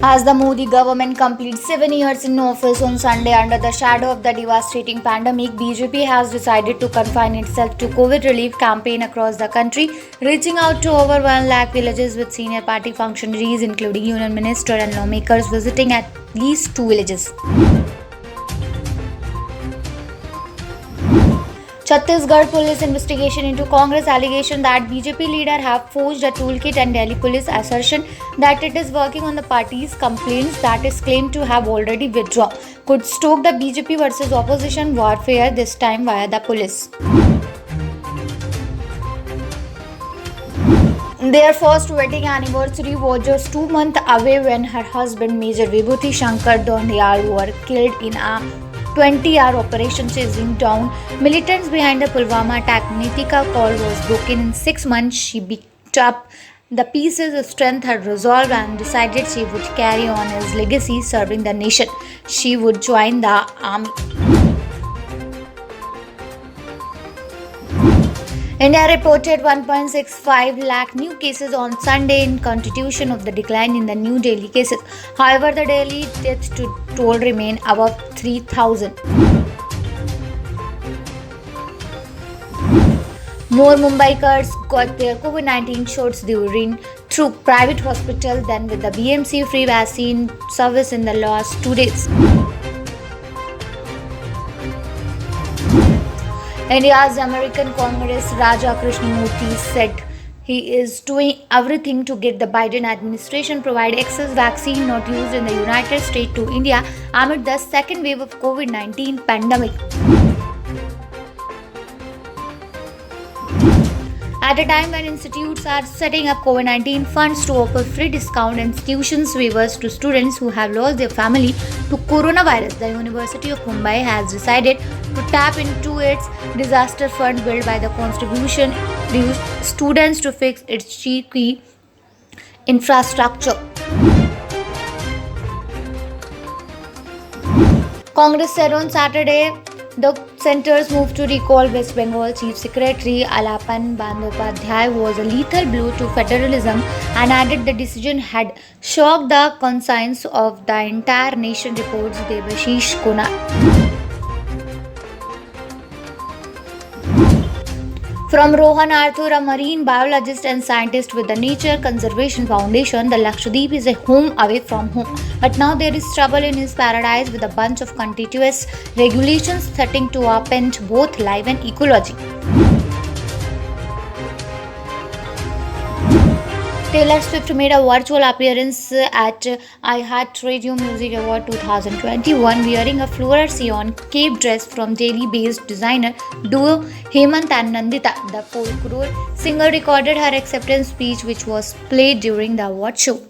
As the Modi government completes 7 years in office on Sunday under the shadow of the devastating pandemic, BJP has decided to confine itself to COVID relief campaign across the country, reaching out to over 1 lakh villages with senior party functionaries including union minister and lawmakers visiting at least 2 villages. Chhattisgarh police investigation into Congress allegation that BJP leader have forged a toolkit and Delhi police assertion that it is working on the party's complaints that is claimed to have already withdrawn could stoke the BJP versus opposition warfare, this time via the police. Their first wedding anniversary was just 2 months away when her husband Major Vibhuti Shankar Dondiyal were killed in a 20-hour operation chasing down militants behind the Pulwama attack. Nitika Kaur was broken in 6 months. She picked up the pieces of strength, her resolve, and decided she would carry on his legacy serving the nation. She would join the army. India reported 1.65 lakh new cases on Sunday in continuation of the decline in the new daily cases. However, the daily death toll remained above 3,000. More Mumbaikars got their COVID-19 shots during through private hospital than with the BMC free vaccine service in the last 2 days. India's American Congress Raja Krishnamurthy said he is doing everything to get the Biden administration provide excess vaccine not used in the United States to India amid the second wave of COVID-19 pandemic. At a time when institutes are setting up COVID-19 funds to offer free discount institutions waivers to students who have lost their family to coronavirus, the University of Mumbai has decided to tap into its disaster fund built by the contribution of students to fix its cheeky infrastructure. Congress said on Saturday the centre's move to recall West Bengal Chief Secretary Alapan Bandyopadhyay was a lethal blow to federalism and added the decision had shocked the conscience of the entire nation, reports Debashish Kunal. From Rohan Arthur, a marine biologist and scientist with the Nature Conservation Foundation, the Lakshadweep is a home away from home. But now there is trouble in his paradise with a bunch of contentious regulations threatening to upend both life and ecology. Taylor Swift made a virtual appearance at iHeartRadio Music Award 2021 wearing a floral cape dress from Delhi-based designer duo Hemant and Nandita. The folklore singer recorded her acceptance speech which was played during the award show.